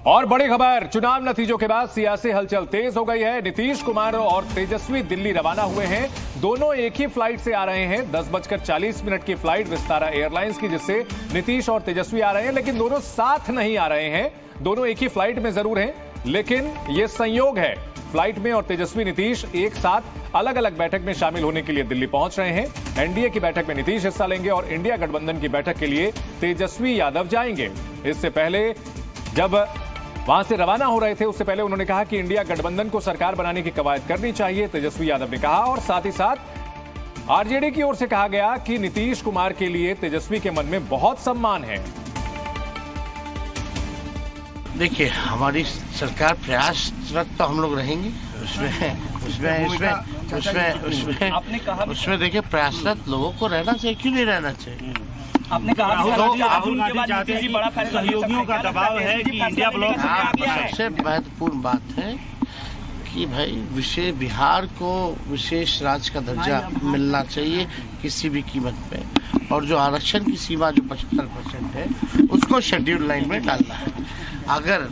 और बड़ी खबर, चुनाव नतीजों के बाद सियासी हलचल तेज हो गई है। नीतीश कुमार और तेजस्वी दिल्ली रवाना हुए हैं। दोनों एक ही फ्लाइट से आ रहे हैं। 10:40 की फ्लाइट विस्तारा एयरलाइंस की, जिससे नीतीश और तेजस्वी आ रहे हैं, लेकिन दोनों साथ नहीं आ रहे हैं। दोनों एक ही फ्लाइट में जरूर हैं, लेकिन यह संयोग है, फ्लाइट में और तेजस्वी नीतीश एक साथ अलग अलग बैठक में शामिल होने के लिए दिल्ली पहुंच रहे हैं। एनडीए की बैठक में नीतीश हिस्सा लेंगे और इंडिया गठबंधन की बैठक के लिए तेजस्वी यादव जाएंगे। इससे पहले जब वहां से रवाना हो रहे थे, उससे पहले उन्होंने कहा कि इंडिया गठबंधन को सरकार बनाने की कवायद करनी चाहिए, तेजस्वी यादव ने कहा। और साथ ही साथ आरजेडी की ओर से कहा गया कि नीतीश कुमार के लिए तेजस्वी के मन में बहुत सम्मान है। देखिए, हमारी सरकार प्रयासरत तो हम लोग रहेंगे। उसमें देखिए, प्रयासरत लोगों को रहना चाहिए, क्यों नहीं रहना चाहिए। आपने कहा सहयोगियों का दबाव है कि इंडिया ब्लॉक। सबसे महत्वपूर्ण बात है कि भाई बिहार को विशेष राज्य का दर्जा मिलना चाहिए किसी भी कीमत पे, और जो आरक्षण की सीमा जो 75% है उसको शेड्यूल लाइन में डालना है। अगर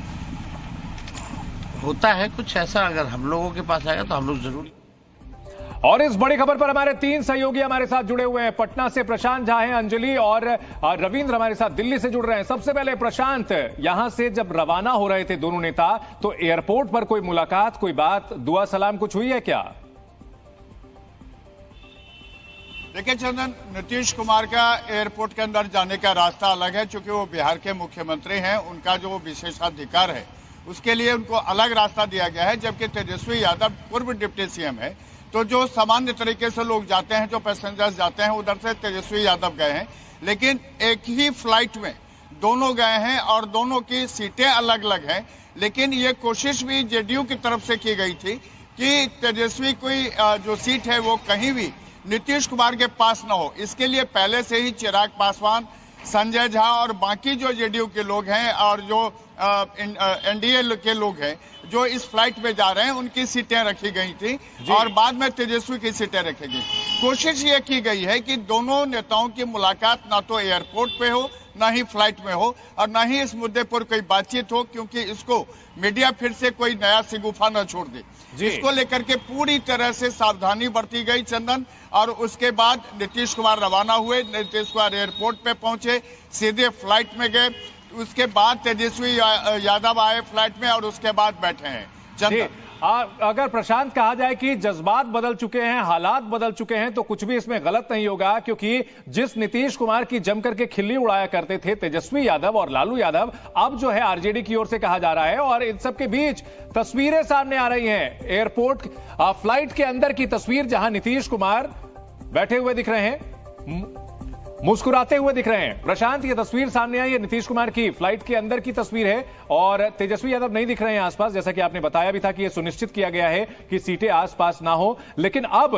होता है कुछ ऐसा, अगर हम लोगों के पास आएगा तो हम लोग जरूर। और इस बड़ी खबर पर हमारे 3 सहयोगी हमारे साथ जुड़े हुए हैं। पटना से प्रशांत झा हैं, अंजलि और रविंद्र हमारे साथ दिल्ली से जुड़ रहे हैं। सबसे पहले प्रशांत, यहां से जब रवाना हो रहे थे दोनों नेता, तो एयरपोर्ट पर कोई मुलाकात, कोई बात, दुआ सलाम कुछ हुई है क्या? देखिए चंदन, नीतीश कुमार का एयरपोर्ट के अंदर जाने का रास्ता अलग है, क्योंकि वो बिहार के मुख्यमंत्री हैं। उनका जो विशेषाधिकार है उसके लिए उनको अलग रास्ता दिया गया है, जबकि तेजस्वी यादव पूर्व डिप्टी सीएम है। तो जो सामान्य तरीके से लोग जाते हैं, जो पैसेंजर्स जाते हैं, उधर से तेजस्वी यादव गए हैं, लेकिन एक ही फ्लाइट में दोनों गए हैं और दोनों की सीटें अलग अलग हैं। लेकिन ये कोशिश भी जेडीयू की तरफ से की गई थी कि तेजस्वी कोई जो सीट है वो कहीं भी नीतीश कुमार के पास न हो। इसके लिए पहले से ही चिराग पासवान, संजय झा और बाकी जो जेडीयू के लोग हैं और जो एनडीए के लोग हैं जो इस फ्लाइट में जा रहे हैं, उनकी सीटें रखी गई थी और बाद में तेजस्वी की सीटें रखी गई। कोशिश ये की गई है कि दोनों नेताओं की मुलाकात ना तो एयरपोर्ट पे हो, ना ही फ्लाइट में हो, और ना ही इस मुद्दे पर कोई बातचीत हो, क्योंकि इसको मीडिया फिर से कोई नया सिगुफा न छोड़ दे। इसको लेकर के पूरी तरह से सावधानी बरती गई चंदन। और उसके बाद नीतीश कुमार रवाना हुए। नीतीश कुमार एयरपोर्ट पे पहुंचे, सीधे फ्लाइट में गए। उसके बाद तेजस्वी यादव आए फ्लाइट में और उसके बाद बैठे हैं चंदन। अगर प्रशांत कहा जाए कि जज्बात बदल चुके हैं, हालात बदल चुके हैं, तो कुछ भी इसमें गलत नहीं होगा, क्योंकि जिस नीतीश कुमार की जमकर के खिल्ली उड़ाया करते थे तेजस्वी यादव और लालू यादव, अब जो है आरजेडी की ओर से कहा जा रहा है। और इन सब के बीच तस्वीरें सामने आ रही हैं। एयरपोर्ट फ्लाइट के अंदर की तस्वीर, जहां नीतीश कुमार बैठे हुए दिख रहे हैं, मुस्कुराते हुए दिख रहे हैं। प्रशांत, ये तस्वीर सामने आई है नीतीश कुमार की, फ्लाइट के अंदर की तस्वीर है, और तेजस्वी यादव नहीं दिख रहे हैं आसपास। जैसा कि आपने बताया भी था कि यह सुनिश्चित किया गया है कि सीटें आसपास ना हो। लेकिन अब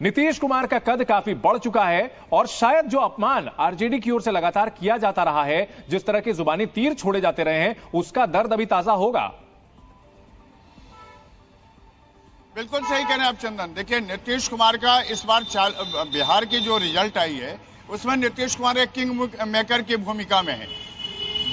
नीतीश कुमार का कद काफी बढ़ चुका है, और शायद जो अपमान आरजेडी की ओर से लगातार किया जाता रहा है, जिस तरह के जुबानी तीर छोड़े जाते रहे हैं, उसका दर्द अभी ताजा होगा। बिल्कुल सही कह रहे हैं आप चंदन। देखिए, नीतीश कुमार का इस बार बिहार की जो रिजल्ट आई है, उसमें नीतीश कुमार एक किंग मेकर की भूमिका में है।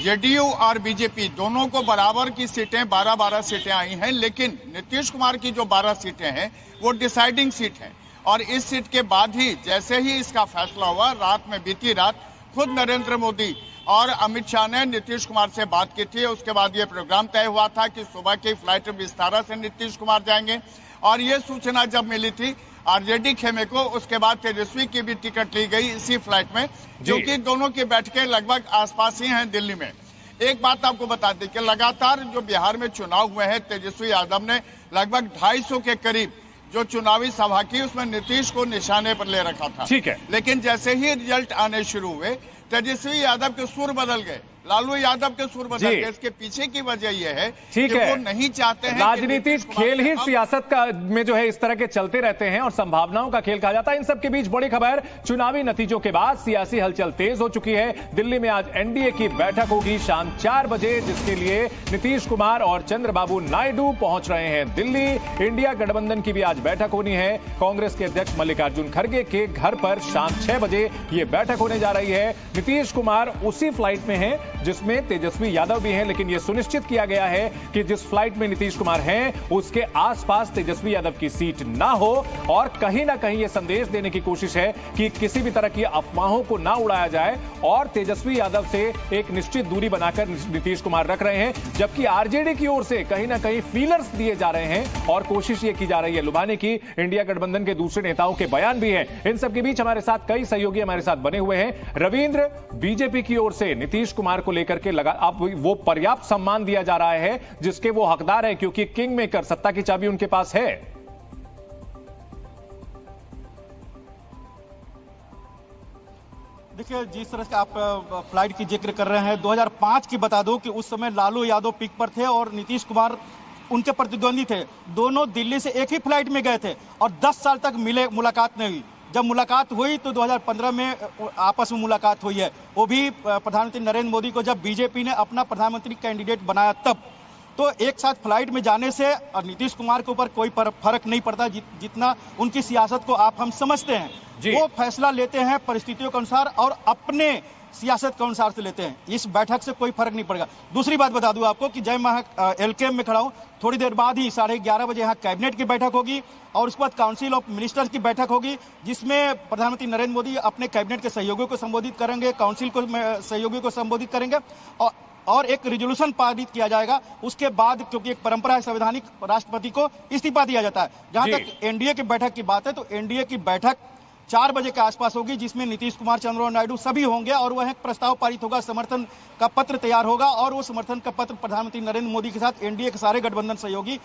जेडीयू और बीजेपी दोनों को बराबर की सीटें 12-12 सीटें आई हैं, लेकिन नीतीश कुमार की जो 12 सीटें हैं वो डिसाइडिंग सीट हैं। और इस सीट के बाद ही, जैसे ही इसका फैसला हुआ, रात में बीती रात खुद नरेंद्र मोदी और अमित शाह ने नीतीश कुमार से बात की थी। उसके बाद ये प्रोग्राम तय हुआ था कि सुबह की फ्लाइट विस्तारा से नीतीश कुमार जाएंगे। और ये सूचना जब मिली थी आरजेडी खेमे को, उसके बाद तेजस्वी की भी टिकट ली गई इसी फ्लाइट में, जो कि दोनों की बैठकें लगभग आसपास ही हैं दिल्ली में। एक बात आपको बता दें कि लगातार जो बिहार में चुनाव हुए हैं, तेजस्वी यादव ने लगभग 250 के करीब जो चुनावी सभा की, उसमें नीतीश को निशाने पर ले रखा था। ठीक है, लेकिन जैसे ही रिजल्ट आने शुरू हुए, तेजस्वी यादव के सुर बदल गए, लालू यादव के सुर बदल गए। इसके पीछे की वजह यह है कि वो नहीं चाहते हैं। राजनीतिक खेल ही सियासत का में जो है इस तरह के चलते रहते हैं, और संभावनाओं का खेल कहा जाता है। इन सब के बीच बड़ी खबर, चुनावी नतीजों के बाद सियासी हलचल तेज हो चुकी है। दिल्ली में आज एनडीए की बैठक होगी शाम 4 बजे, जिसके लिए नीतीश कुमार और चंद्रबाबू नायडू पहुंच रहे हैं दिल्ली। इंडिया गठबंधन की भी आज बैठक होनी है। कांग्रेस के अध्यक्ष मल्लिकार्जुन खड़गे के घर पर शाम 6 बजे यह बैठक होने जा रही है। नीतीश कुमार उसी फ्लाइट में है जिसमें तेजस्वी यादव भी हैं, लेकिन यह सुनिश्चित किया गया है कि जिस फ्लाइट में नीतीश कुमार हैं उसके आसपास तेजस्वी यादव की सीट ना हो। और कहीं ना कहीं यह संदेश देने की कोशिश है कि किसी भी तरह की अफवाहों को ना उड़ाया जाए और तेजस्वी यादव से एक निश्चित दूरी बनाकर नीतीश कुमार रख रहे हैं, जबकि आरजेडी की ओर से कहीं ना कहीं फीलर्स दिए जा रहे हैं और कोशिश ये की जा रही है लुभाने की। इंडिया गठबंधन के दूसरे नेताओं के बयान भी हैं। इन सब के बीच हमारे साथ कई सहयोगी हमारे साथ बने हुए हैं। रविंद्र, बीजेपी की ओर से नीतीश कुमार को लेकर के लगा अब वो पर्याप्त सम्मान दिया जा रहा है जिसके वो हकदार है, क्योंकि किंग मेकर सत्ता की चाबी उनके पास है। देखिए, जिस तरह से आप फ्लाइट की जिक्र कर रहे हैं, 2005 की बता दो कि उस समय लालू यादव पीक पर थे और नीतीश कुमार उनके प्रतिद्वंदी थे। दोनों दिल्ली से एक ही फ्लाइट में गए थे और 10 साल तक मुलाकात नहीं हुई। जब मुलाकात हुई तो 2015 में आपस में मुलाकात हुई है, वो भी प्रधानमंत्री नरेंद्र मोदी को जब बीजेपी ने अपना प्रधानमंत्री कैंडिडेट बनाया तब। तो एक साथ फ्लाइट में जाने से नीतीश कुमार के ऊपर कोई फर्क नहीं पड़ता, जितना उनकी सियासत को हम समझते हैं। वो फैसला लेते हैं परिस्थितियों के अनुसार और अपने सियासत के अनुसार से लेते हैं। इस बैठक से कोई फर्क नहीं पड़ेगा। दूसरी बात बता दूं आपको कि जय मैं एलकेएम में खड़ा हूं, थोड़ी देर बाद ही 11:30 बजे यहाँ कैबिनेट की बैठक होगी और उसके बाद काउंसिल ऑफ मिनिस्टर्स की बैठक होगी, जिसमें प्रधानमंत्री नरेंद्र मोदी अपने कैबिनेट के सहयोगियों को संबोधित करेंगे, काउंसिल को सहयोगियों को संबोधित करेंगे और एक रिजोल्यूशन पारित किया जाएगा। उसके बाद, क्योंकि एक परंपरा है संवैधानिक, राष्ट्रपति को इस्तीफा दिया जाता है। जहां तक एनडीए की बैठक की बात है तो एनडीए की बैठक 4 बजे के आसपास होगी, जिसमें नीतीश कुमार, चंद्रबाबू नायडू सभी होंगे और वह एक प्रस्ताव पारित होगा, समर्थन का पत्र तैयार होगा और वो समर्थन का पत्र प्रधानमंत्री नरेंद्र मोदी के साथ एनडीए के सारे गठबंधन सहयोगी